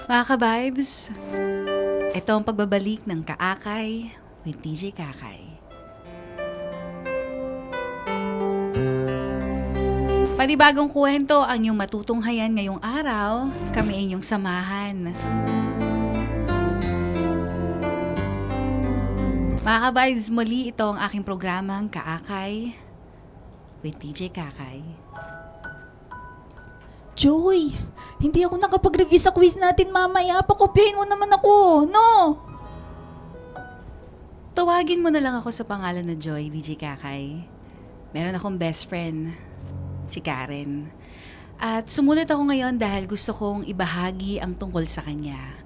Mga ka-vibes, ito ang pagbabalik ng Kaakay with DJ Kakay. Panibagong kwento ang iyong matutunghayan ngayong araw, kami ay inyong samahan. Mga ka-vibes, muli ito ang aking programang Kaakay with DJ Kakay. Joy, hindi ako nakapag-review sa quiz natin mamaya. Pakopyahin mo naman ako, no? Tawagin mo na lang ako sa pangalan na Joy, DJ Kakay. Meron akong best friend, si Karen. At sumulat ako ngayon dahil gusto kong ibahagi ang tungkol sa kanya.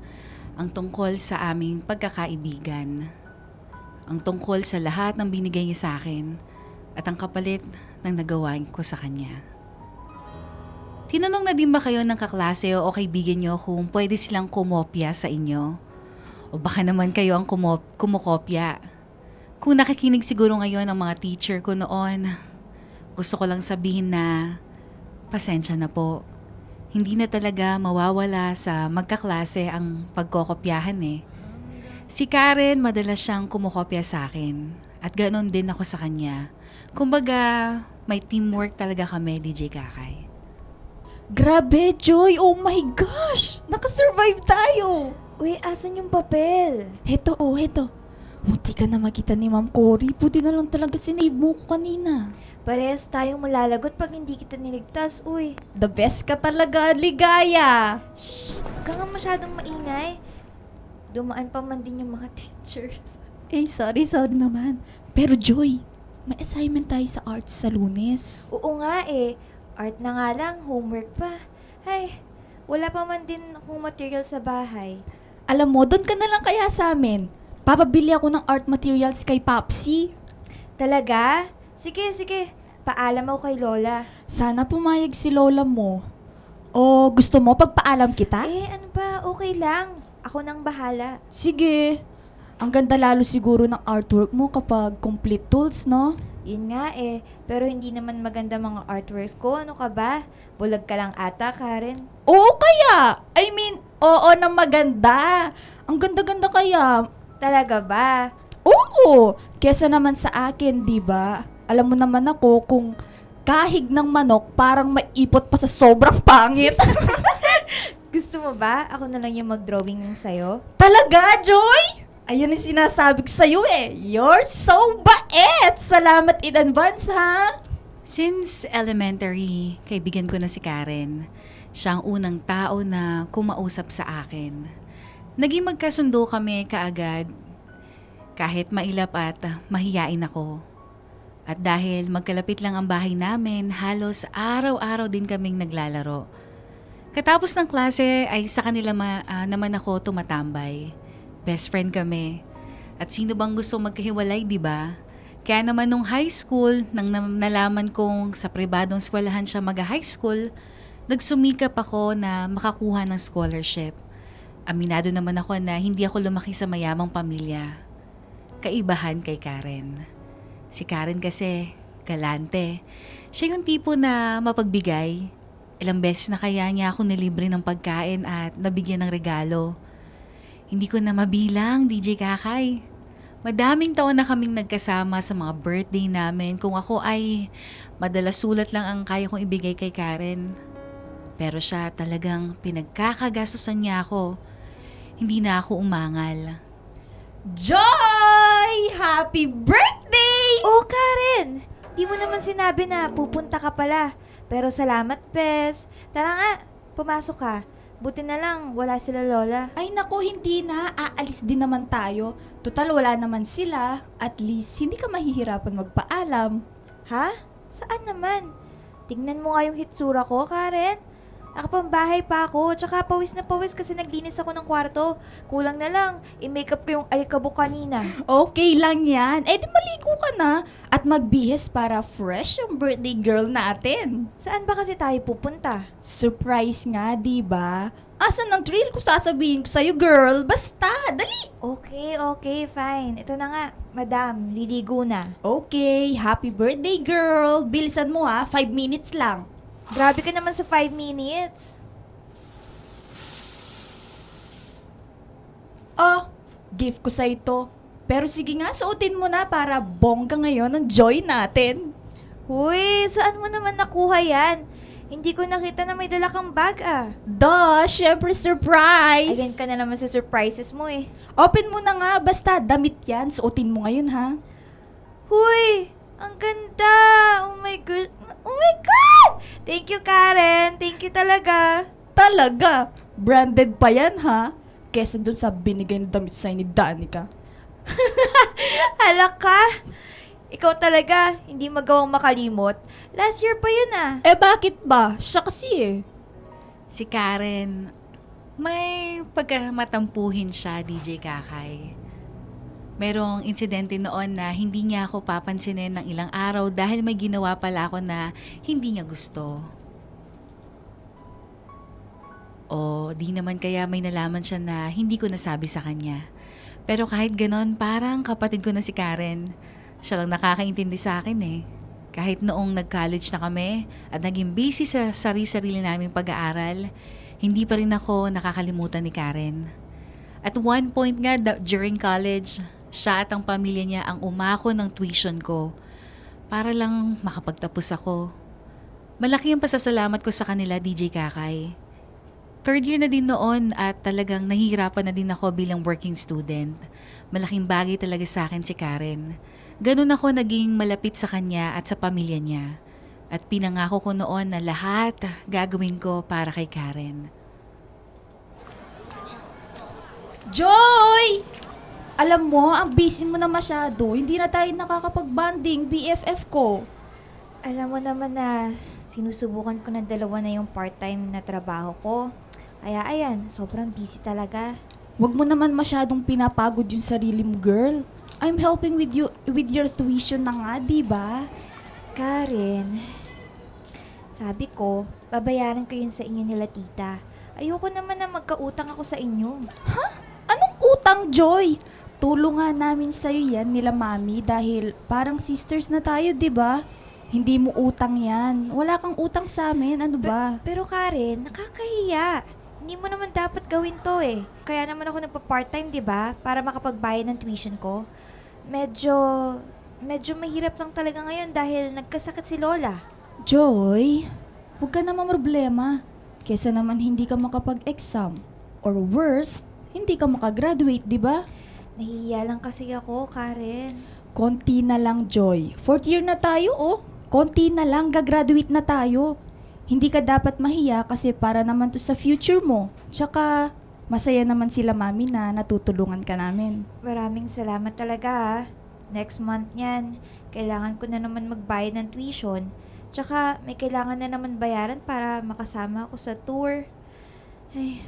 Ang tungkol sa aming pagkakaibigan. Ang tungkol sa lahat ng binigay niya sa akin at ang kapalit ng nagawa ko sa kanya. Tinanong na din ba kayo ng kaklase o kaibigan nyo kung pwede silang kumopya sa inyo? O baka naman kayo ang kumukopya? Kung nakikinig siguro ngayon ang mga teacher ko noon, gusto ko lang sabihin na pasensya na po. Hindi na talaga mawawala sa magkaklase ang pagkokopyahan eh. Si Karen madalas siyang kumukopya sa akin at ganoon din ako sa kanya. Kumbaga may teamwork talaga kami, DJ Kakay. Grabe, Joy. Oh my gosh! Nakasurvive tayo! Uy, asan yung papel? Heto, heto. Munti ka na makita ni Ma'am Cory. Buti na lang talaga sinave mo ko kanina. Parehas tayong malalagot pag hindi kita niligtas, uy. The best ka talaga, Ligaya! Shh! Huwag ka nga masyadong maingay. Dumaan pa man din yung mga teachers. Sorry naman. Pero Joy, may assignment tayo sa arts sa Lunes. Oo nga eh. Art na nga lang, homework pa. Ay, wala pa man din akong material sa bahay. Alam mo, doon ka na lang kaya sa amin. Papabili ako ng art materials kay Popsi. Talaga? Sige. Paalam ako kay Lola. Sana pumayag si Lola mo. O gusto mo pagpaalam kita? Ano ba? Okay lang. Ako nang bahala. Sige. Ang ganda lalo siguro ng artwork mo kapag complete tools, no? Yun nga eh. Pero hindi naman maganda mga artworks ko. Ano ka ba? Bulag ka lang ata, Karen. Oo kaya! Oo na maganda. Ang ganda-ganda kaya. Talaga ba? Oo! Kesa naman sa akin, di ba? Alam mo naman ako kung kahig ng manok parang maipot pa sa sobrang pangit. Gusto mo ba? Ako na lang yung mag-drawing ng sayo? Talaga, Joy? Ayun yung sinasabi ko sa'yo eh. You're so bait! Salamat in advance, ha? Since elementary, kaibigan ko na si Karen. Siya ang unang tao na kumausap sa akin. Naging magkasundo kami kaagad kahit mailap at mahiyain ako. At dahil magkalapit lang ang bahay namin, halos araw-araw din kaming naglalaro. Katapos ng klase ay sa kanila naman ako tumatambay. Best friend kami. At sino bang gusto magkahiwalay, di ba? Kaya naman nung high school, nang nalaman kong sa pribadong eskwelahan siya mag-high school, nagsumikap ako na makakuha ng scholarship. Aminado naman ako na hindi ako lumaki sa mayamang pamilya. Kaibahan kay Karen. Si Karen kasi, galante. Siya yung tipo na mapagbigay. Ilang beses na kaya niya ako nilibre ng pagkain at nabigyan ng regalo. Hindi ko na mabilang, DJ Kakay. Madaming taon na kaming nagkasama sa mga birthday namin kung ako ay madalas sulat lang ang kaya kong ibigay kay Karen. Pero siya talagang pinagkakagastosan niya ako. Hindi na ako umangal. Joy! Happy birthday! Oh, Karen! Di mo naman sinabi na pupunta ka pala. Pero salamat, Pes. Tara nga, pumasok ka. Buti na lang, wala sila Lola. Ay nako, hindi na. Aalis din naman tayo. Total, wala naman sila. At least, hindi ka mahihirapan magpaalam. Ha? Saan naman? Tingnan mo nga yung hitsura ko, Karen. Nakapambahay pa ako, tsaka pawis na pawis kasi naglinis ako ng kwarto. Kulang na lang, i-makeup ko yung alikabok kanina. Okay lang yan. Di maligo ka na. At magbihis para fresh yung birthday girl natin. Saan ba kasi tayo pupunta? Surprise nga, di ba? Asan ang thrill ko sasabihin ko sa'yo, girl? Basta, dali! Okay, fine. Ito na nga, madam, liligo na. Okay, happy birthday, girl! Bilisan mo ha, 5 minutes lang. Grabe ka naman sa 5 minutes. Oh, gift ko sa ito. Pero sige nga, suotin mo na para bongga ngayon ang joy natin. Huy, saan mo naman nakuha yan? Hindi ko nakita na may dala kang bag ah. Duh, syempre surprise! Ayan ka na naman sa surprises mo eh. Open mo na nga, basta damit yan. Suotin mo ngayon ha. Huy, ang ganda! Oh my God! Oh my God! Thank you, Karen. Thank you talaga. Talaga, branded pa yan ha. Kesa dun sa binigay na damit sa'yo ni Danica. Hala ka! Ikaw talaga, hindi magawang makalimot. Last year pa yun ah. Eh bakit ba? Siya kasi eh. Si Karen, may pagkamatampuhin siya, DJ Kakay. Merong insidente noon na hindi niya ako papansinin ng ilang araw dahil may ginawa pala ako na hindi niya gusto. O di naman kaya may nalaman siya na hindi ko nasabi sa kanya. Pero kahit ganon, parang kapatid ko na si Karen. Siya lang nakakaintindi sa akin eh. Kahit noong nag-college na kami at naging busy sa sarili-sarili naming pag-aaral, hindi pa rin ako nakakalimutan ni Karen. At one point nga during college, siya at ang pamilya niya ang umako ng tuition ko para lang makapagtapos ako. Malaki ang pasasalamat ko sa kanila, DJ Kakay. Third year na din noon at talagang nahihirapan na din ako bilang working student. Malaking bagay talaga sa akin si Karen. Ganun ako naging malapit sa kanya at sa pamilya niya. At pinangako ko noon na lahat gagawin ko para kay Karen. Joy! Alam mo, ang busy mo na masyado. Hindi na tayo nakakapag-bonding, BFF ko. Alam mo naman na sinusubukan ko ng dalawa na yung part-time na trabaho ko. Kaya ayan, sobrang busy talaga. Huwag mo naman masyadong pinapagod yung sarili mo, girl. I'm helping with you with your tuition na nga, di ba? Karen, sabi ko, babayaran ko yun sa inyo nila tita. Ayoko naman na magkautang ako sa inyo. Anong utang, Joy? Tulong nga namin sa'yo yan nila mami dahil parang sisters na tayo, di ba? Hindi mo utang yan. Wala kang utang sa amin, ano ba? Pero Karen, nakakahiya. Hindi mo naman dapat gawin to eh. Kaya naman ako nagpa-part-time, di ba? Para makapagbayad ng tuition ko. Medyo mahirap lang talaga ngayon dahil nagkasakit si Lola. Joy, huwag ka naman problema. Kesa naman hindi ka makapag-exam. Or worse, hindi ka makagraduate, di ba? Nahihiya lang kasi ako, Karen. Konti na lang, Joy. Fourth year na tayo, oh. Konti na lang, gagraduate na tayo. Hindi ka dapat mahiya kasi para naman to sa future mo. Tsaka, masaya naman sila mami na natutulungan ka namin. Maraming salamat talaga ha. Next month yan, kailangan ko na naman magbayad ng tuition. Tsaka may kailangan na naman bayaran para makasama ako sa tour. Ay,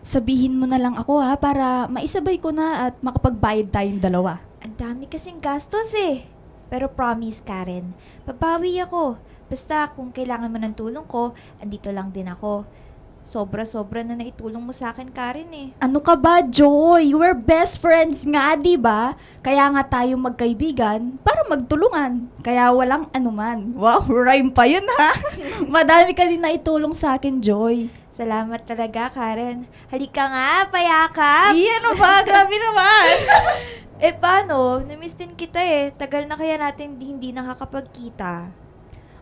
Sabihin mo na lang ako ha para maisabay ko na at makapagbayad tayong dalawa. ang dami kasing gastos eh. Pero promise Karen, babawi ako. Basta kung kailangan mo ng tulong ko, andito lang din ako. Sobra-sobra na naitulong mo sa akin, Karen eh. Ano ka ba, Joy? We're best friends nga, di ba? Kaya nga tayo magkaibigan para magtulungan. Kaya walang anuman. Wow, rhyme pa yun ha? Madami ka din naitulong sa akin, Joy. Salamat talaga, Karen. Halika nga, payakap! Iyan ba? Grabe naman. Eh paano? Namiss din kita eh. Tagal na kaya natin hindi nakakapagkita.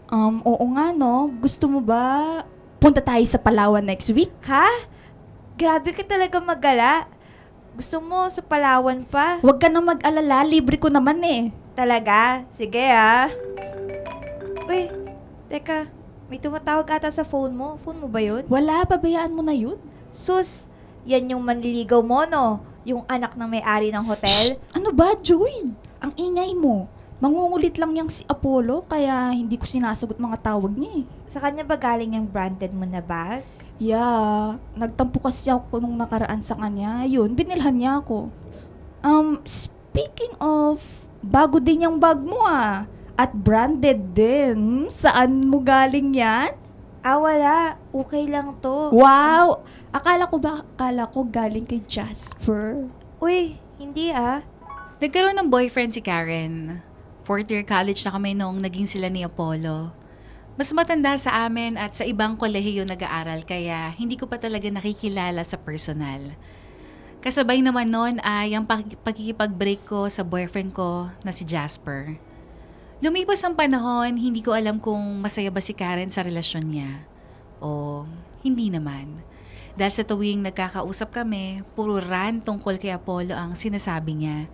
Oo nga no. Gusto mo ba punta tayo sa Palawan next week? Ha? Grabe ka talaga magala. Gusto mo sa Palawan pa? Huwag ka na mag-alala, libre ko naman eh. Talaga? Sige ah. Uy, teka. May tumatawag ata sa phone mo. Phone mo ba yun? Wala, pabayaan mo na yun. Sus, yan yung manliligaw mo no? Yung anak ng may-ari ng hotel? Shh! Ano ba, Joy? Ang ingay mo. Mangungulit lang yang si Apollo, kaya hindi ko sinasagot mga tawag niya eh. Sa kanya ba galing yung branded mo na bag? Yeah, nagtampo kasi ako nung nakaraan sa kanya. Yun, binilhan niya ako. Speaking of, bago din yung bag mo ah. At branded din. Saan mo galing yan? Ah, wala. Okay lang to. Wow! Akala ko galing kay Jasper. Uy, hindi ah. Nagkaroon ng boyfriend si Karen. Fourth year college na kami noong naging sila ni Apollo. Mas matanda sa amin at sa ibang kolehiyo nag-aaral kaya hindi ko pa talaga nakikilala sa personal. Kasabay naman nun ay ang pagkikipag-break ko sa boyfriend ko na si Jasper. Lumipas ang panahon, hindi ko alam kung masaya ba si Karen sa relasyon niya. O hindi naman. Dahil sa tuwing nagkakausap kami, puro rant tungkol kay Apollo ang sinasabi niya.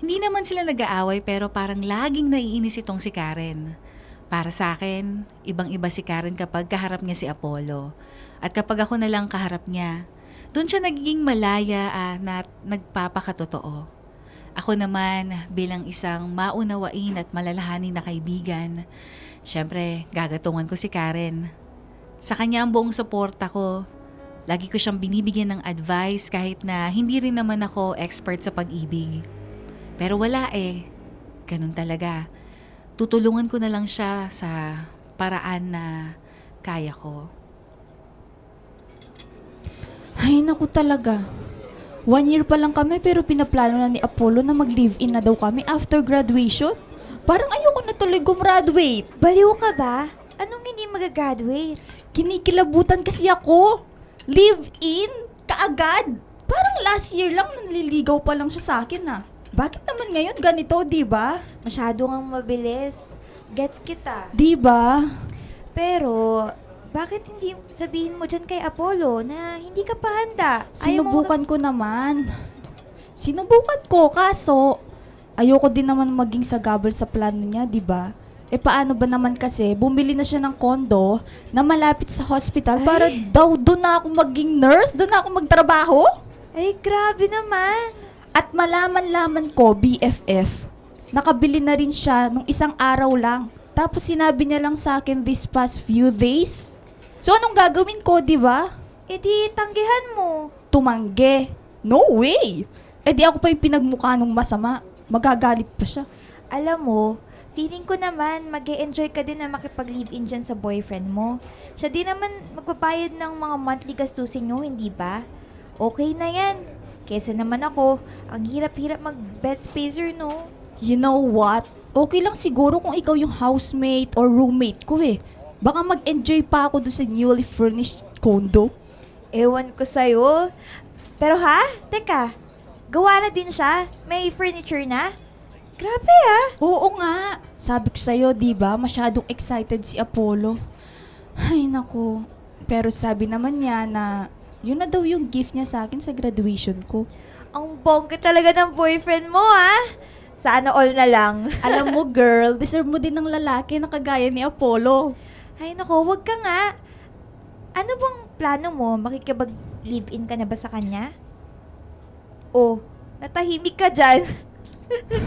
Hindi naman sila nag-aaway pero parang laging naiinis itong si Karen. Para sa akin, ibang-iba si Karen kapag kaharap niya si Apollo. At kapag ako na lang kaharap niya, doon siya nagiging malaya na nagpapakatotoo. Ako naman bilang isang maunawain at malalahanin na kaibigan, syempre gagatungan ko si Karen. Sa kanya ang buong suporta ko. Lagi ko siyang binibigyan ng advice kahit na hindi rin naman ako expert sa pag-ibig. Pero wala ganun talaga. Tutulungan ko na lang siya sa paraan na kaya ko. Ay, naku talaga. 1 year pa lang kami pero pinaplano na ni Apollo na mag-live-in na daw kami after graduation. Parang ayoko na tuloy gumraduate. Baliw ka ba? Anong hindi magagraduate? Kinikilabutan kasi ako. Live-in? Kaagad? Parang last year lang nanliligaw pa lang siya sa akin Bakit naman ngayon ganito, di ba? Masyado kang mabilis. Gets kita. Di ba? Pero, bakit hindi sabihin mo dyan kay Apollo na hindi ka pa handa? Sinubukan ko naman. Sinubukan ko, kaso ayoko din naman maging sagabal sa plano niya, di ba? Paano ba naman kasi, bumili na siya ng kondo na malapit sa hospital para daw doon na ako maging nurse, doon na ako magtrabaho? Ay, grabe naman. At malaman-laman ko, BFF, nakabili na rin siya nung isang araw lang. Tapos sinabi niya lang sa akin this past few days. So anong gagawin ko, di ba? E di, tanggihan mo. Tumangge. No way! Di ako pa yung pinagmukha nung masama. Magagalit pa siya. Alam mo, feeling ko naman mag-e-enjoy ka din na makipag-live-in dyan sa boyfriend mo. Siya din naman magbabayad ng mga monthly gastusin nyo, hindi ba? Okay na yan. Kesa naman ako, ang hirap-hirap mag-bed spacer, no? You know what? Okay lang siguro kung ikaw yung housemate or roommate ko Baka mag-enjoy pa ako doon sa newly furnished condo. Ewan ko sa'yo. Pero teka, gawa na din siya? May furniture na? Grabe Oo nga. Sabi ko sa'yo, di ba? Masyadong excited si Apollo. Ay, naku. Pero sabi naman niya na yun na daw yung gift niya sa akin sa graduation ko. Ang bongga talaga ng boyfriend mo, Sana all na lang. Alam mo, girl, deserve mo din ng lalaki na kagaya ni Apollo. Ay nako, wag ka nga. Ano bang plano mo? Makikipag-live-in ka na ba sa kanya? Oh, natahimik ka dyan.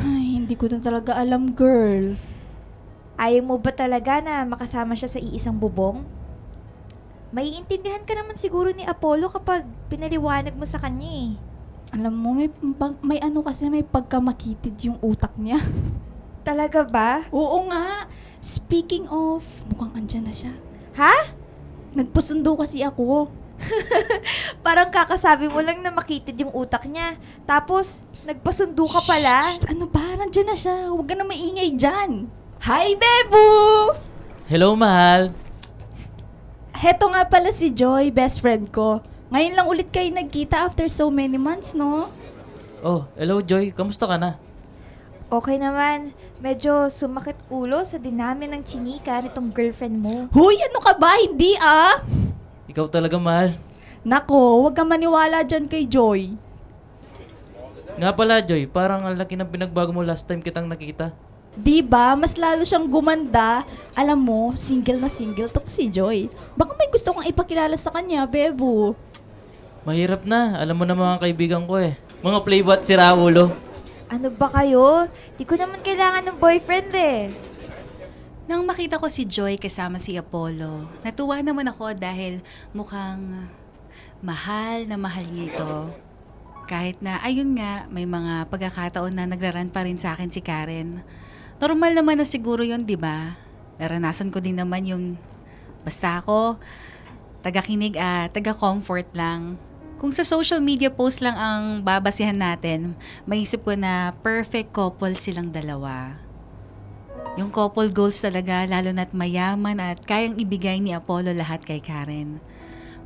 Ay, hindi ko na talaga alam, girl. Ayaw mo ba talaga na makasama siya sa iisang bubong? Maiintindihan ka naman siguro ni Apollo kapag pinaliwanag mo sa kanya Alam mo, may ano kasi, may pagkamakitid yung utak niya. Talaga ba? Oo nga. Speaking of, mukhang andyan na siya. Ha? Nagpasundo kasi ako. Parang kakasabi mo lang na makitid yung utak niya. Tapos, nagpasundo ka pala. Shh, ano ba? Nandyan na siya. Huwag ka na maingay dyan. Hi, Bebu! Hello, mahal. Heto nga pala si Joy, best friend ko. Ngayon lang ulit kayo nagkita after so many months, no? Oh, hello, Joy. Kamusta ka na? Okay naman. Medyo sumakit ulo sa dinami ng chinika nitong girlfriend mo. Huy, ano ka ba? Hindi Ikaw talaga, mahal. Nako, huwag kang maniwala dyan kay Joy. Nga pala, Joy, parang ang laki ng pinagbago mo last time kitang nakita. Di ba? Mas lalo siyang gumanda. Alam mo, single na single to si Joy. Baka may gusto kang ipakilala sa kanya, Bebu. Mahirap na. Alam mo na mga kaibigan ko Mga playbot si Raulo. Ano ba kayo? Di ko naman kailangan ng boyfriend Nang makita ko si Joy kasama si Apollo, natuwa naman ako dahil mukhang mahal na mahal niya ito. Kahit na, ayun nga, may mga pagkakataon na nagraran pa rin sa akin si Karen. Normal naman na siguro yun, di ba? Naranasan ko din naman yung basta ako, taga-kinig taga-comfort lang. Kung sa social media post lang ang babasihan natin, maisip ko na perfect couple silang dalawa. Yung couple goals talaga, lalo na't mayaman at kayang ibigay ni Apollo lahat kay Karen.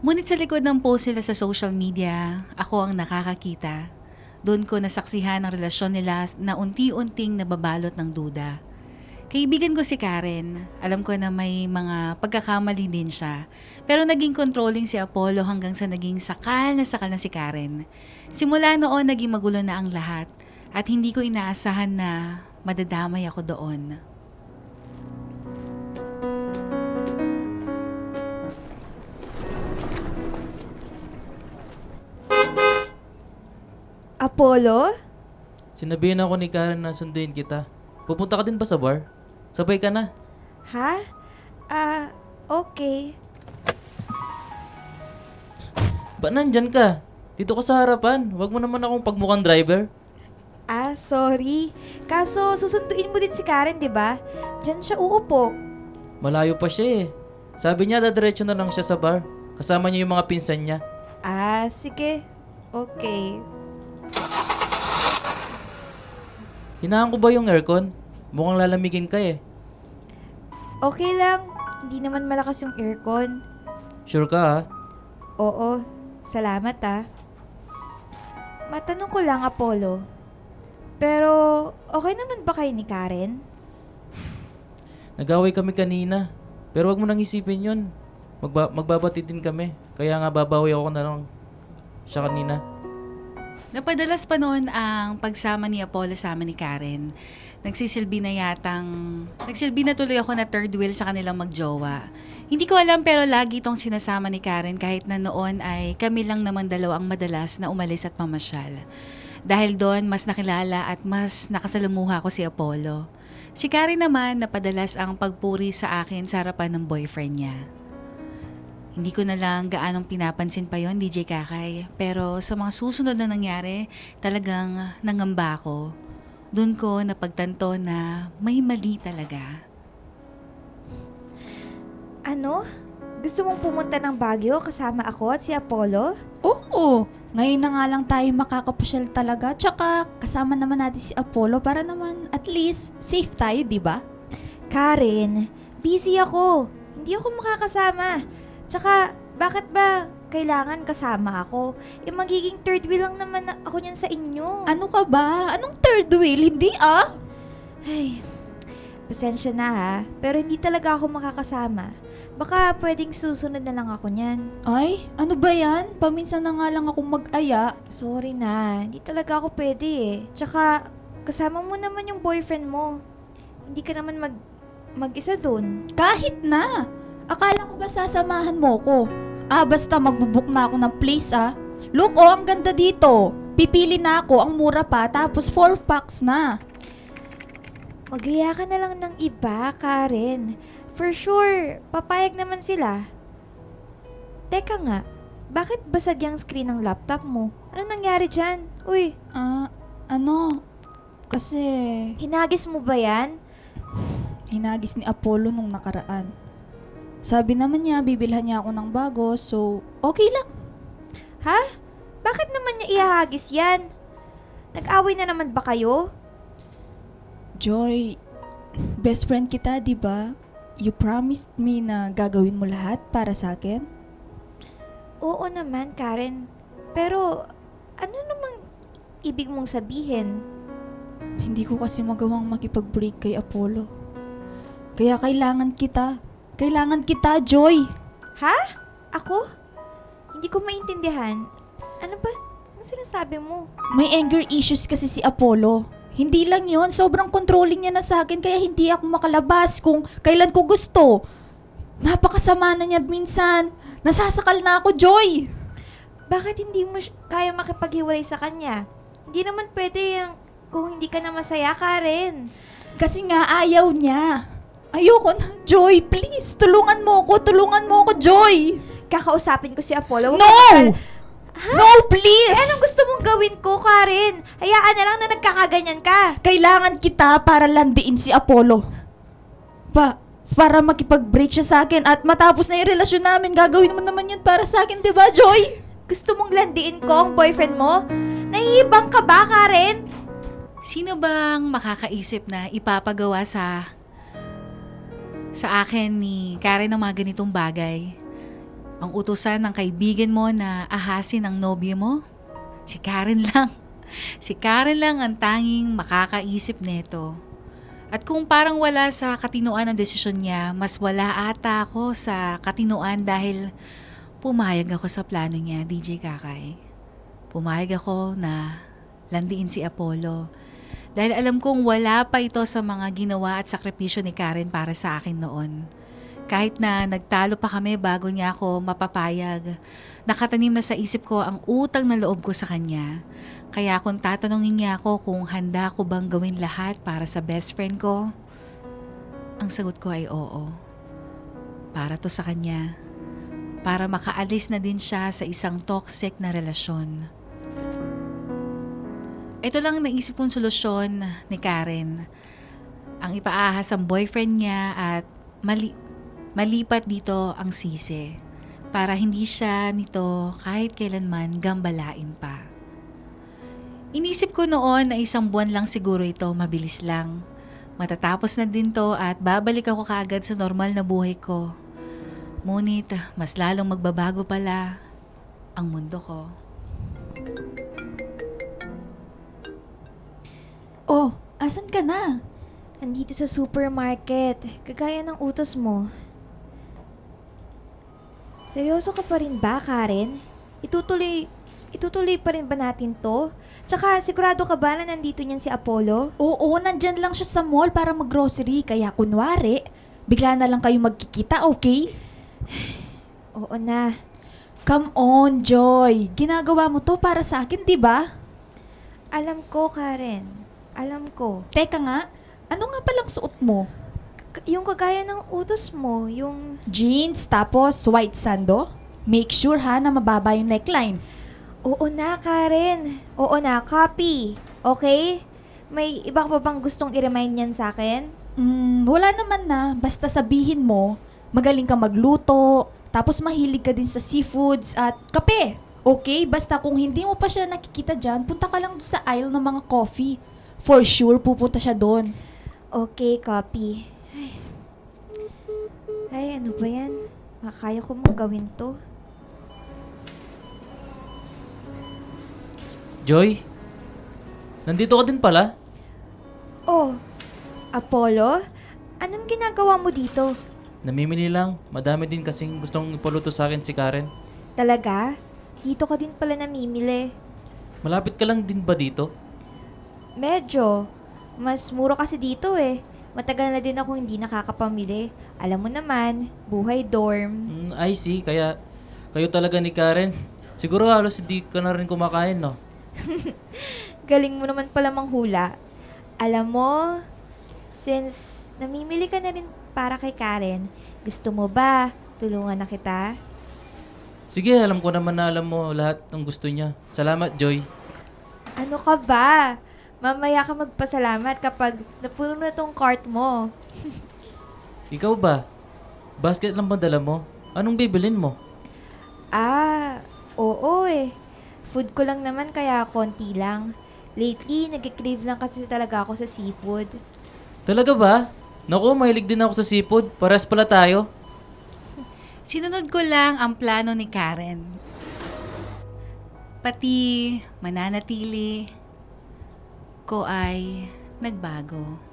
Ngunit sa likod ng post nila sa social media, ako ang nakakakita. Doon ko nasaksihan ang relasyon nila na unti-unting nababalot ng duda. Kaibigan ko si Karen. Alam ko na may mga pagkakamali din siya. Pero naging controlling si Apollo hanggang sa naging sakal na si Karen. Simula noon naging magulo na ang lahat at hindi ko inaasahan na madadamay ako doon. Apollo? Sinabihan ako ni Karen na sunduin kita. Pupunta ka din ba sa bar? Sabay ka na. Ha? Okay. Ba't nandyan ka? Dito ka sa harapan. Huwag mo naman akong pagmukhang driver. Sorry. Kaso, susunduin mo din si Karen, di ba? Diyan siya uupo. Malayo pa siya eh. Sabi niya dadiretso na lang siya sa bar. Kasama niya yung mga pinsan niya. Sige. Okay. Hinaan ko ba yung aircon? Mukhang lalamigin ka eh. Okay lang. Hindi naman malakas yung aircon. Sure ka ha? Oo. Salamat Matanong ko lang, Apollo. Pero, okay naman ba kayo ni Karen? Nag-away kami kanina. Pero wag mo nang isipin yun. Magbabati din kami. Kaya nga babawi ako na lang siya kanina. Napadalas pa noon ang pagsama ni Apollo sa amin ni Karen. Nagsisilbi na tuloy ako na third wheel sa kanilang magjowa. Hindi ko alam pero lagi itong sinasama ni Karen kahit na noon ay kami lang naman dalawa ang madalas na umalis at pamasyal. Dahil doon mas nakilala at mas nakasalamuha ko si Apollo. Si Karen naman napadalas ang pagpuri sa akin sa harapan ng boyfriend niya. Hindi ko na lang gaanong pinapansin pa yon, DJ Kakay. Pero sa mga susunod na nangyari, talagang nangamba ako. Doon ko napagtanto na may mali talaga. Ano? Gusto mong pumunta ng Baguio kasama ako at si Apollo? Oo, ngayon na nga lang tayo makakapasyal talaga. Tsaka kasama naman natin si Apollo para naman at least safe tayo, di ba? Karen, busy ako. Hindi ako makakasama. Tsaka, bakit ba kailangan kasama ako? Magiging third wheel lang naman ako niyan sa inyo. Ano ka ba? Anong third wheel? Hindi Ay, pasensya na ha. Pero hindi talaga ako makakasama. Baka pwedeng susunod na lang ako niyan. Ay, ano ba yan? Paminsan na nga lang akong mag-aya. Sorry na, hindi talaga ako pwede eh. Tsaka, kasama mo naman yung boyfriend mo. Hindi ka naman mag-isa dun. Kahit na. Akala ko ba sasamahan mo ko? Basta magbubuk na ako ng place Look, ang ganda dito. Pipili na ako, ang mura pa, tapos 4 packs na. Magaya ka na lang ng iba, Karen. For sure, papayag naman sila. Teka nga, bakit basag yung screen ng laptop mo? Ano nangyari dyan? Uy, Kasi hinagis mo ba yan? hinagis ni Apollo nung nakaraan. Sabi naman niya, bibilhan niya ako ng bago, so okay lang. Ha? Bakit naman niya ihahagis yan? Nag-away na naman ba kayo? Joy, best friend kita, di ba? You promised me na gagawin mo lahat para sa akin. Oo naman, Karen. Pero, ano namang ibig mong sabihin? Hindi ko kasi magawang makipag-break kay Apollo. Kaya kailangan kita. Kailangan kita, Joy. Ha? Ako? Hindi ko maintindihan. Ano ba? Ano sinasabi mo? May anger issues kasi si Apollo. Hindi lang yon, sobrang controlling niya na sa akin kaya hindi ako makalabas kung kailan ko gusto. Napakasama na niya minsan. Nasasakal na ako, Joy. Bakit hindi mo kaya makipaghiwalay sa kanya? Hindi naman pwede yung kung hindi ka na masaya, Karen. Kasi nga ayaw niya. Ayoko na, Joy. Please, tulungan mo ako, Joy. Kakausapin ko si Apollo. Huwag No! ka makal- No, please! Anong gusto mong gawin ko, Karen? Hayaan na lang na nagkakaganyan ka. Kailangan kita para landiin si Apollo. Para makipag-break siya sa akin at matapos na yung relasyon namin, gagawin mo naman yun para sa akin, di ba, Joy? Gusto mong landiin ko ang boyfriend mo? Nahihibang ka ba, Karen? Sino bang makakaisip na ipapagawa sa akin ni Karen ng mga ganitong bagay? Ang utusan ng kaibigan mo na ahasin ang nobyo mo? Si Karen lang. Si Karen lang ang tanging makakaisip nito. At kung parang wala sa katinoan ang desisyon niya, mas wala ata ako sa katinoan dahil pumayag ako sa plano niya, DJ Kakay. Pumayag ako na landiin si Apollo. Dahil alam kong wala pa ito sa mga ginawa at sakripisyo ni Karen para sa akin noon. Kahit na nagtalo pa kami bago niya ako mapapayag, nakatanim na sa isip ko ang utang na loob ko sa kanya. Kaya kung tatanungin niya ako kung handa ko bang gawin lahat para sa best friend ko, ang sagot ko ay oo. Para to sa kanya. Para makaalis na din siya sa isang toxic na relasyon. Ito lang ang naisip kong solusyon ni Karen. Ang ipaahas ang boyfriend niya at malipat dito ang sisi. Para hindi siya nito kahit kailanman gambalain pa. Inisip ko noon na 1 buwan lang siguro ito, mabilis lang. Matatapos na din to at babalik ako kaagad sa normal na buhay ko. Ngunit mas lalong magbabago pala ang mundo ko. Oh, asan ka na? Andito sa supermarket, kagaya ng utos mo. Seryoso ka pa rin ba, Karen? Itutuloy pa rin ba natin to? Tsaka sigurado ka ba na nandito niyan si Apollo? Oo, nandyan lang siya sa mall para mag-grocery. Kaya kunwari, bigla na lang kayo magkikita, okay? Oo na. Come on, Joy. Ginagawa mo to para sa akin, di ba? Alam ko, Karen. Alam ko. Teka nga, ano nga palang suot mo? Yung kagaya ng utos mo, yung... Jeans, tapos white sando? Make sure ha na mababa yung neckline. Oo na, Karen. Oo na, copy. Okay? May iba ka pa bang gustong i-remind yan sa akin? Wala naman na. Basta sabihin mo, magaling ka magluto, tapos mahilig ka din sa seafoods at kape. Okay? Basta kung hindi mo pa siya nakikita dyan, punta ka lang doon sa aisle ng mga coffee. For sure, pupunta siya doon. Okay, copy. Ay, ano ba yan? Makakaya ko mong gawin to. Joy? Nandito ka din pala? Oh, Apollo? Anong ginagawa mo dito? Namimili lang. Madami din kasing gustong ipaluto sa akin si Karen. Talaga? Dito ka din pala namimili. Malapit ka lang din ba dito? Medyo. Mas mura kasi dito eh. Matagal na din ako hindi nakakapamili. Alam mo naman, buhay dorm. I see. Kaya kayo talaga ni Karen. Siguro halos hindi ka na rin kumakain, no? Galing mo naman pala manghula. Alam mo, since namimili ka na rin para kay Karen, gusto mo ba tulungan na kita? Sige, alam ko naman na alam mo lahat ng gusto niya. Salamat, Joy. Ano ka ba? Mamaya ka magpasalamat kapag napuno na tong cart mo. Ikaw ba? Basket lang ba dala mo? Anong bibilin mo? Oo eh. Food ko lang naman kaya konti lang. Lately, nag-crave lang kasi talaga ako sa seafood. Talaga ba? Naku, mahilig din ako sa seafood. Pares pala tayo. Sinunod ko lang ang plano ni Karen. Pati mananatili ko ay nagbago.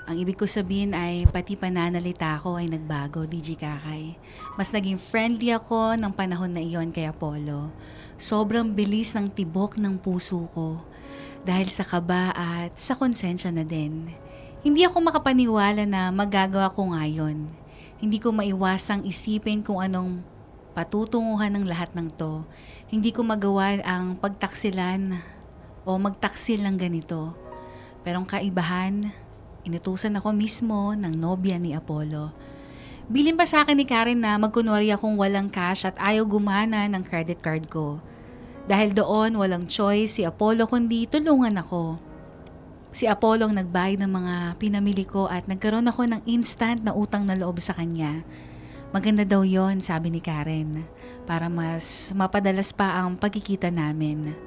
Ang ibig ko sabihin ay pati pananalita ko ay nagbago, DJ Kakay. Mas naging friendly ako ng panahon na iyon kay Apollo. Sobrang bilis ng tibok ng puso ko dahil sa kaba at sa konsensya na din. Hindi ako makapaniwala na magagawa ko ngayon. Hindi ko maiwasang isipin kung anong patutunguhan ng lahat ng to. Hindi ko magawa ang pagtaksilan o magtaksil ng ganito. Pero ang kaibahan, inutusan ako mismo ng nobya ni Apollo. Bilin pa sa akin ni Karen na magkunwari akong walang cash at ayaw gumana ng credit card ko. Dahil doon walang choice si Apollo kundi tulungan ako. Si Apollo ang nagbayad ng mga pinamili ko at nagkaroon ako ng instant na utang na loob sa kanya. Maganda daw yon, sabi ni Karen, para mas mapadalas pa ang pagkikita namin.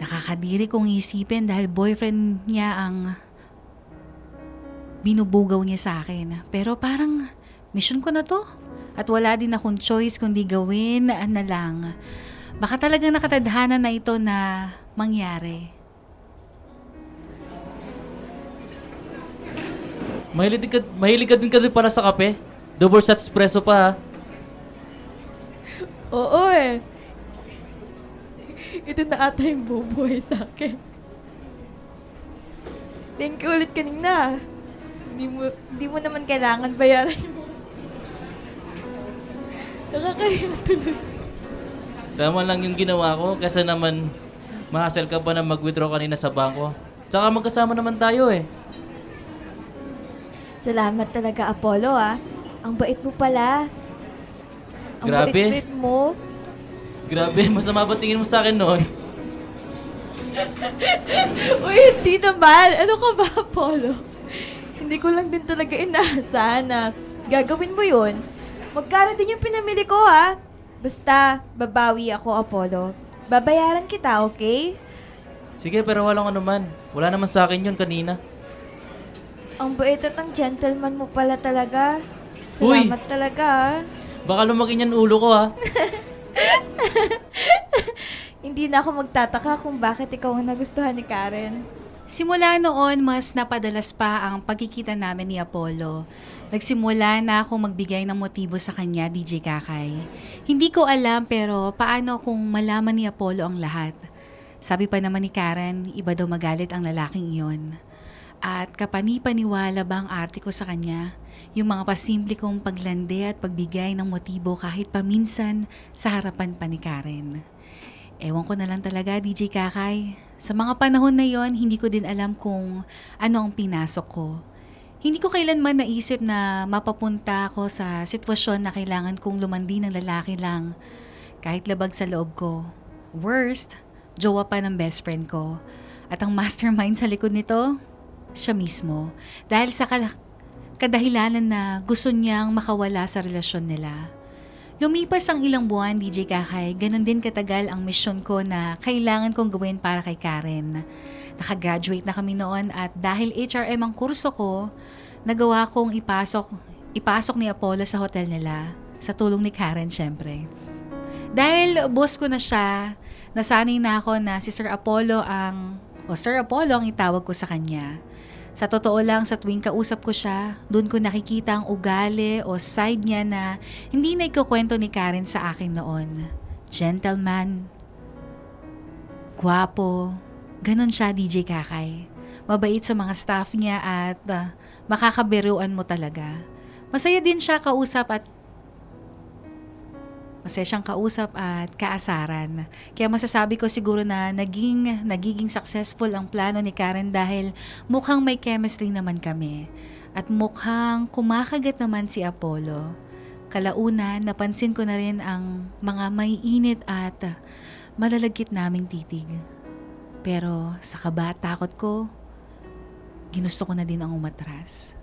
Nakakadiri kong isipin dahil boyfriend niya ang binubugaw niya sa akin. Pero parang mission ko na to. At wala din akong choice kundi gawin na lang. Baka talagang nakatadhana na ito na mangyari. Mahilig ka din ka din para sa kape? Double shot espresso pa ha? Oo eh. Ito na ata yung bubuhay sa akin. Thank you ulit kanina. Hindi mo naman kailangan bayaran mo. Nakakaya tuloy. Tama lang yung ginawa ko kasi naman mahasel ka pa na mag-withdraw kanina sa bangko. Tsaka magkasama naman tayo eh. Salamat talaga, Apollo, ah. Ang bait mo pala. Ang Grabe. bait-bait mo. Grabe, masama ba tingin mo sa akin noon? Uy, hindi naman. Ano ka ba, Apollo? Hindi ko lang din talaga inaasahan na gagawin mo yun. Magkano din yung pinamili ko, ha? Basta, babawi ako, Apollo. Babayaran kita, okay? Sige, pero walang anuman. Wala naman sa akin yun kanina. Ang bait at ang gentleman mo pala talaga. Uy! Salamat talaga, ha? Baka lumaki niyan ulo ko ha. Hindi na ako magtataka kung bakit ikaw ang nagustuhan ni Karen. Simula noon, mas napadalas pa ang pagkikita namin ni Apollo. Nagsimula na ako magbigay ng motibo sa kanya, DJ Kakay. Hindi ko alam pero paano kung malaman ni Apollo ang lahat? Sabi pa naman ni Karen, iba daw magalit ang lalaking iyon. At kapani-paniwala ba ang arte ko sa kanya? Yung mga pasimple kong paglande at pagbigay ng motibo kahit paminsan sa harapan pa ni Karen. Ewan ko na lang talaga, DJ Kakay. Sa mga panahon na yon, hindi ko din alam kung ano ang pinasok ko. Hindi ko kailanman naisip na mapapunta ako sa sitwasyon na kailangan kong lumandi ng lalaki lang kahit labag sa loob ko. Worst, jowa pa ng best friend ko. At ang mastermind sa likod nito, siya mismo. Dahil sa kadahilanan na gusto niyang makawala sa relasyon nila. Lumipas ang ilang buwan, DJ Kakay, ganun din katagal ang misyon ko na kailangan kong gawin para kay Karen. Nakagraduate na kami noon at dahil HRM ang kurso ko, nagawa kong ipasok ni Apollo sa hotel nila. Sa tulong ni Karen, syempre. Dahil boss ko na siya, nasanay na ako na si Sir Apollo Sir Apollo ang itawag ko sa kanya. Sa totoo lang, sa tuwing kausap ko siya, doon ko nakikita ang ugali o side niya na hindi na ikukwento ni Karen sa akin noon. Gentleman, gwapo, ganun siya, DJ Kakay. Mabait sa mga staff niya at makakabiruan mo talaga. Masaya din siya kausap at kaasaran. Kaya masasabi ko siguro na nagiging successful ang plano ni Karen dahil mukhang may chemistry naman kami. At mukhang kumakagat naman si Apollo. Kalaunan, napansin ko na rin ang mga maiinit at malalagkit naming titig. Pero sa kaba at takot ko, ginusto ko na din ang umatras.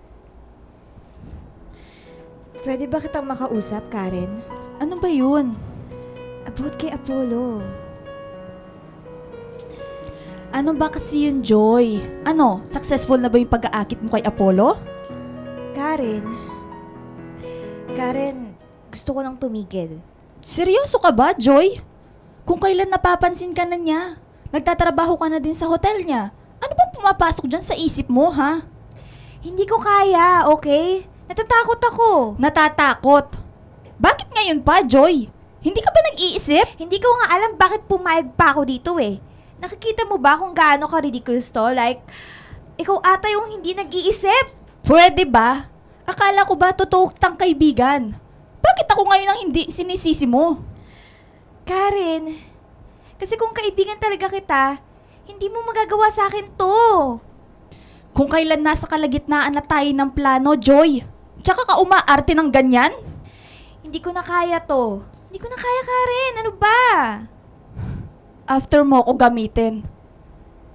Pwede ba kitang makausap, Karen? Ano ba yun? About kay Apollo. Ano ba kasi yun, Joy? Ano, successful na ba yung pag-aakit mo kay Apollo? Karen, gusto ko nang tumigil. Seryoso ka ba, Joy? Kung kailan napapansin ka na niya, nagtatrabaho ka na din sa hotel niya. Ano bang pumapasok dyan sa isip mo, ha? Hindi ko kaya, okay? Natatakot ako. Natatakot. Bakit ngayon pa, Joy? Hindi ka ba nag-iisip? Hindi ko nga alam bakit pumayag pa ako dito eh. Nakikita mo ba kung gaano ka-ridiculous to? Like, ikaw ata yung hindi nag-iisip. Pwede ba? Akala ko ba totoo kitang kaibigan? Bakit ako ngayon ang hindi sinisisi mo? Karen, kasi kung kaibigan talaga kita, hindi mo magagawa sa akin to. Kung kailan nasa kalagitnaan na tayo ng plano, Joy, tsaka ka umaarte ng ganyan? Hindi ko na kaya to. Hindi ko na kaya, Karen. Ano ba? After mo ako gamitin.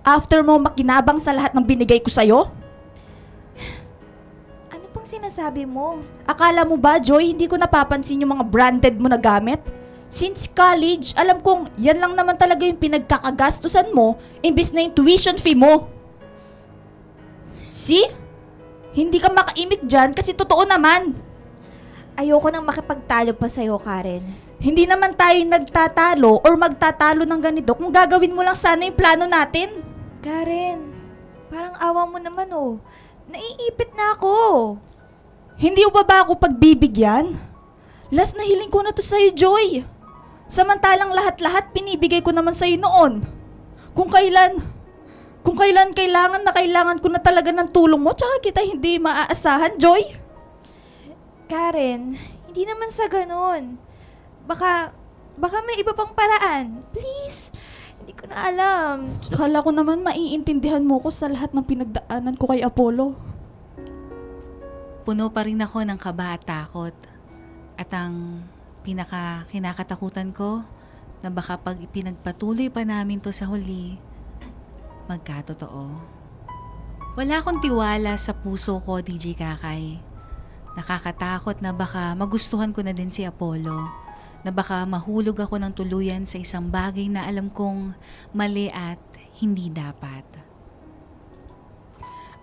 After mo makinabang sa lahat ng binigay ko sa'yo? Ano pang sinasabi mo? Akala mo ba, Joy, hindi ko napapansin yung mga branded mo na gamit? Since college, alam kong yan lang naman talaga yung pinagkakagastusan mo imbis na yung tuition fee mo. See? Hindi ka makaimik dyan kasi totoo naman. Ayoko nang makipagtalo pa sa'yo, Karen. Hindi naman tayo nagtatalo or magtatalo ng ganito kung gagawin mo lang sana yung plano natin. Karen, parang awa mo naman oh. Naiipit na ako. Hindi mo ba ako pagbibigyan? Last na hiling ko na to sa'yo, Joy. Samantalang lahat-lahat pinibigay ko naman sa'yo noon. Kung kailan kailangan ko na talaga ng tulong mo, tsaka kita hindi maaasahan, Joy. Karen, hindi naman sa ganun. Baka may iba pang paraan. Please, hindi ko na alam. Akala ko naman maiintindihan mo ko sa lahat ng pinagdaanan ko kay Apollo. Puno pa rin ako ng kaba at takot. At ang kinakatakutan ko na baka pag ipinagpatuloy pa namin to sa huli, magkatotoo. Wala akong tiwala sa puso ko, DJ Kakay. Nakakatakot na baka magustuhan ko na din si Apollo, na baka mahulog ako ng tuluyan sa isang bagay na alam kong mali at hindi dapat.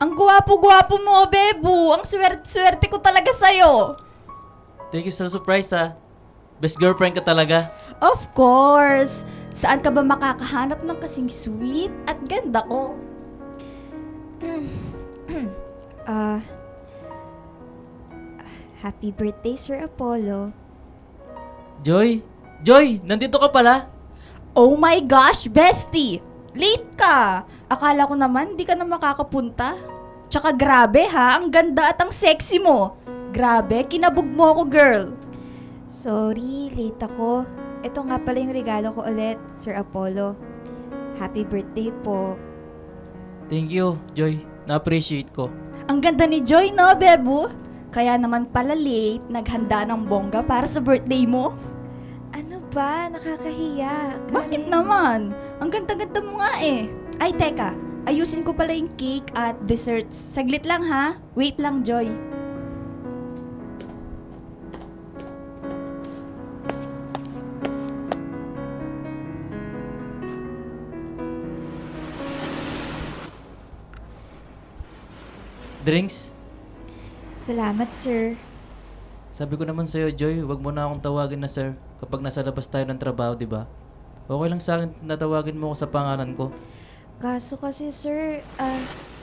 Ang gwapo-gwapo mo, Bebu. Ang swerte ko talaga sa'yo. Thank you sa surprise ha. Best girlfriend ka talaga. Of course. Saan ka ba makakahanap ng kasing sweet at ganda ko? Happy birthday, Sir Apollo. Joy! Joy! Nandito ka pala? Oh my gosh, bestie! Late ka! Akala ko naman di ka na makakapunta. Tsaka grabe ha, ang ganda at ang sexy mo. Grabe, kinabog mo ako, girl. Sorry, late ako. Ito nga pala yung regalo ko ulit, Sir Apollo. Happy birthday po. Thank you, Joy. Na-appreciate ko. Ang ganda ni Joy, no, Bebu? Kaya naman pala late, naghanda ng bongga para sa birthday mo. Ano ba? Nakakahiya. Bakit naman? Ang ganda-ganda mo nga eh. Ay, teka. Ayusin ko pala yung cake at desserts. Saglit lang ha. Wait lang, Joy. Drinks? Salamat, sir. Sabi ko naman sa'yo, Joy, wag mo na akong tawagin na sir kapag nasa labas tayo ng trabaho, di ba? Okay lang sa akin na tawagin mo ako sa pangalan ko. Kaso kasi, sir,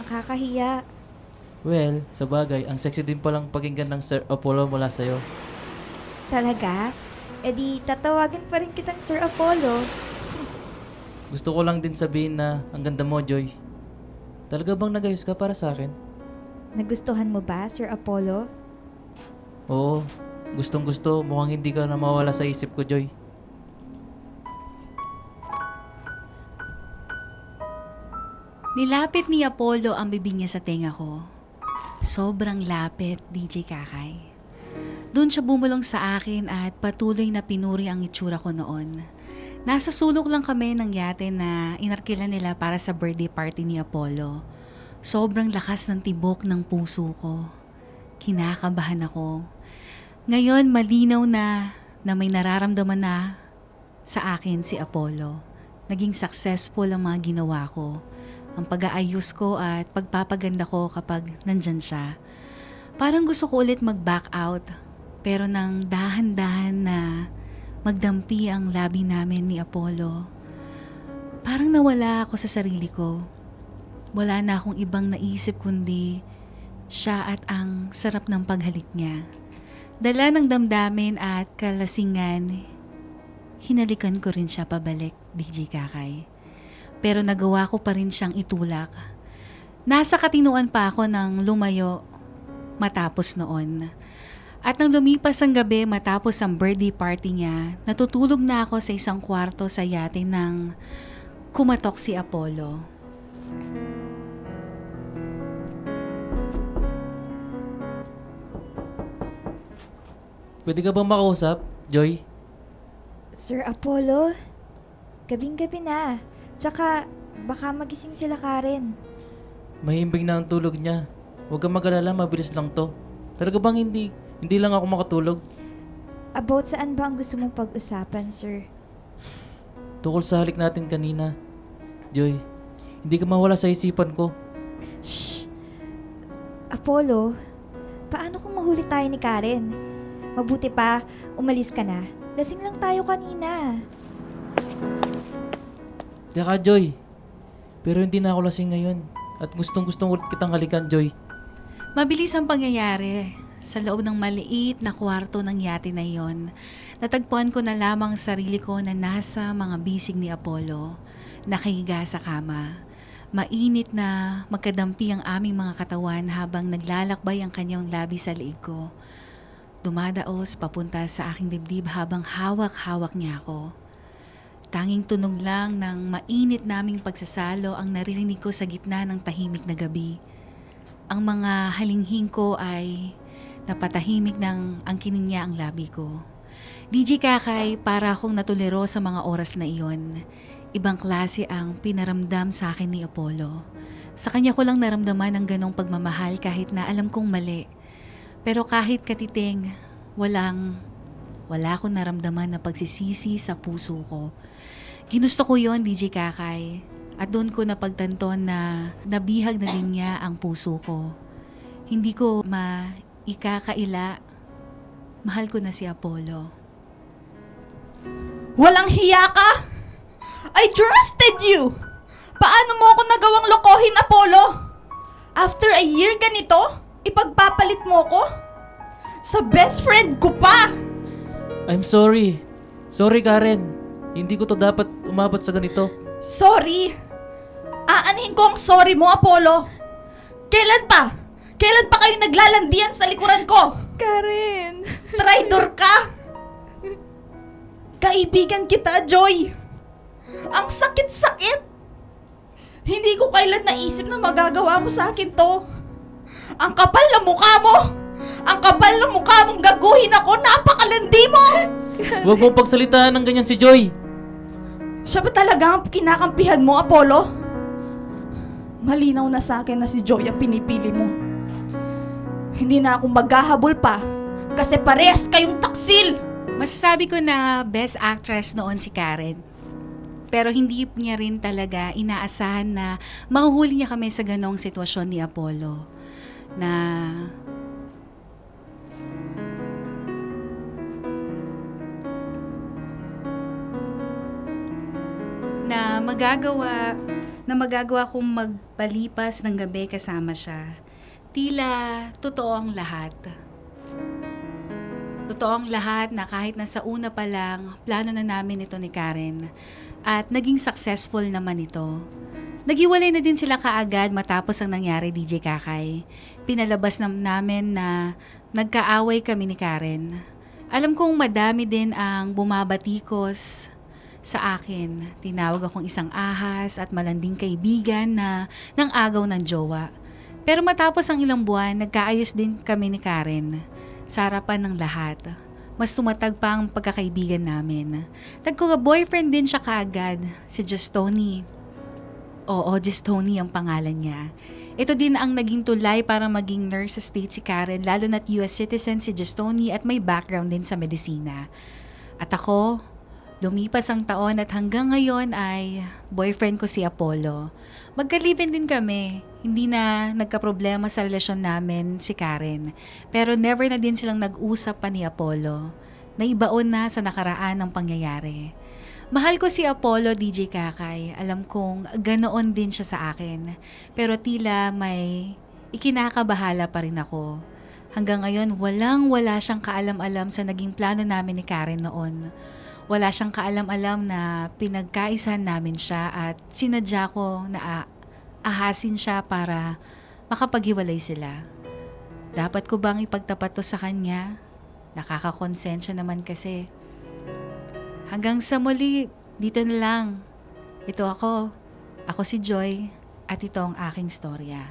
nakakahiya. Well, sa bagay, ang sexy din palang pakinggan ng Sir Apollo mula sa'yo. Talaga? E di, tatawagin pa rin kitang Sir Apollo. Gusto ko lang din sabihin na ang ganda mo, Joy. Talaga bang nagayos ka para sa akin? Nagustuhan mo ba, Sir Apollo? Oo, gustong gusto. Mukhang hindi ka na mawala sa isip ko, Joy. Nilapit ni Apollo ang bibig niya sa tenga ko. Sobrang lapit, DJ Kakay. Doon siya bumulong sa akin at patuloy na pinuri ang itsura ko noon. Nasa sulok lang kami ng yate na inarkila nila para sa birthday party ni Apollo. Sobrang lakas ng tibok ng puso ko. Kinakabahan ako. Ngayon malinaw na may nararamdaman na sa akin si Apollo. Naging successful ang mga ginawa ko. Ang pag-aayos ko at pagpapaganda ko kapag nandyan siya. Parang gusto ko ulit mag-back out. Pero nang dahan-dahan na magdampi ang labi namin ni Apollo, parang nawala ako sa sarili ko. Wala na akong ibang naisip kundi siya at ang sarap ng paghalik niya. Dala ng damdamin at kalasingan, hinalikan ko rin siya pabalik, DJ Kakay. Pero nagawa ko pa rin siyang itulak. Nasa katinuan pa ako nang lumayo matapos noon. At nang lumipas ang gabi matapos ang birthday party niya, natutulog na ako sa isang kwarto sa yate nang kumatok si Apollo. Pwede ka bang makausap, Joy? Sir Apollo, gabing-gabi na. Tsaka, baka magising sila Karen. Mahimbing na ang tulog niya. Huwag kang mag-alala, mabilis lang to. Talaga bang hindi lang ako makatulog? About saan ba ang gusto mong pag-usapan, sir? Tukol sa halik natin kanina. Joy, hindi ka mawala sa isipan ko. Shh! Apollo, paano kung mahuli tayo ni Karen? Mabuti pa, umalis ka na. Lasing lang tayo kanina. Teka, Joy. Pero hindi na ako lasing ngayon. At gustong-gustong ulit kitang halikan, Joy. Mabilis ang pangyayari. Sa loob ng maliit na kwarto ng yate na iyon, natagpuan ko na lamang sarili ko na nasa mga bisig ni Apollo, nakahiga sa kama. Mainit na magkadampi ang aming mga katawan habang naglalakbay ang kanyang labi sa liig ko. Dumadaos papunta sa aking dibdib habang hawak-hawak niya ako. Tanging tunog lang ng mainit naming pagsasalo ang naririnig ko sa gitna ng tahimik na gabi. Ang mga halinghing ko ay napatahimik ng angkinin niya ang labi ko. DJ Kakay, para akong natuliro sa mga oras na iyon. Ibang klase ang pinaramdam sa akin ni Apollo. Sa kanya ko lang naramdaman ang ganong pagmamahal kahit na alam kong mali. Pero kahit katiting, wala akong naramdaman na pagsisisi sa puso ko. Ginusto ko yon, DJ Kakay. At doon ko napagtanto na nabihag na din niya ang puso ko. Hindi ko maikakaila. Mahal ko na si Apollo. Walang hiya ka? I trusted you! Paano mo ako nagawang lokohin, Apollo? After a year ganito, ipagpapalit mo ko? Sa best friend ko pa! I'm sorry. Sorry, Karen. Hindi ko to dapat umabot sa ganito. Sorry! Aanhin ko ang sorry mo, Apollo! Kailan pa? Kailan pa kayo naglalandian sa likuran ko? Karen! Traidor ka! Kaibigan kita, Joy! Ang sakit-sakit! Hindi ko kailan naisip na magagawa mo sa akin to. Ang kapal na mukha mo! Ang kapal na mukha mong gaguhin ako! Napakalandi mo! Huwag mong pagsalitaan ng ganyan si Joy. Siya ba talaga ang kinakampihan mo, Apollo? Malinaw na sa akin na si Joy ang pinipili mo. Hindi na ako maghahabol pa kasi parehas kayong taksil! Masasabi ko na best actress noon si Karen. Pero hindi niya rin talaga inaasahan na mahuhuli niya kami sa ganong sitwasyon ni Apollo. Na magagawa kong magpalipas ng gabi kasama siya. Tila totoo ang lahat. Totoo ang lahat na kahit nasa una pa lang, plano na namin ito ni Karen. At naging successful naman ito. Naghiwalay na din sila kaagad matapos ang nangyari, DJ Kakay. Pinalabas namin na nagkaaway kami ni Karen. Alam kong madami din ang bumabatikos sa akin. Tinawag akong isang ahas at malanding kaibigan na nang agaw ng jowa. Pero matapos ang ilang buwan, nagkaayos din kami ni Karen. Sa harapan ng lahat. Mas tumatag pa ang pagkakaibigan namin. Nagka-boyfriend din siya kaagad, si Justoni. Oo, Justoni ang pangalan niya. Ito din ang naging tulay para maging nurse sa state si Karen, lalo na't US citizen si Justoni at may background din sa medisina. At ako, lumipas ang taon at hanggang ngayon ay boyfriend ko si Apollo. Magka-live-in din kami. Hindi na nagka-problema sa relasyon namin si Karen. Pero never na din silang nag-usap pa ni Apollo. Naibaon na sa nakaraan ng pangyayari. Mahal ko si Apollo, DJ Kakay. Alam kong ganoon din siya sa akin. Pero tila may ikinakabahala pa rin ako. Hanggang ngayon, wala siyang kaalam-alam sa naging plano namin ni Karen noon. Wala siyang kaalam-alam na pinagkaisahan namin siya at sinadya ko na ahasin siya para makapaghiwalay sila. Dapat ko bang ipagtapat to sa kanya? Nakakakonsensya naman kasi. Hanggang sa muli, dito na lang. Ito ako. Ako si Joy at ito ang aking storya.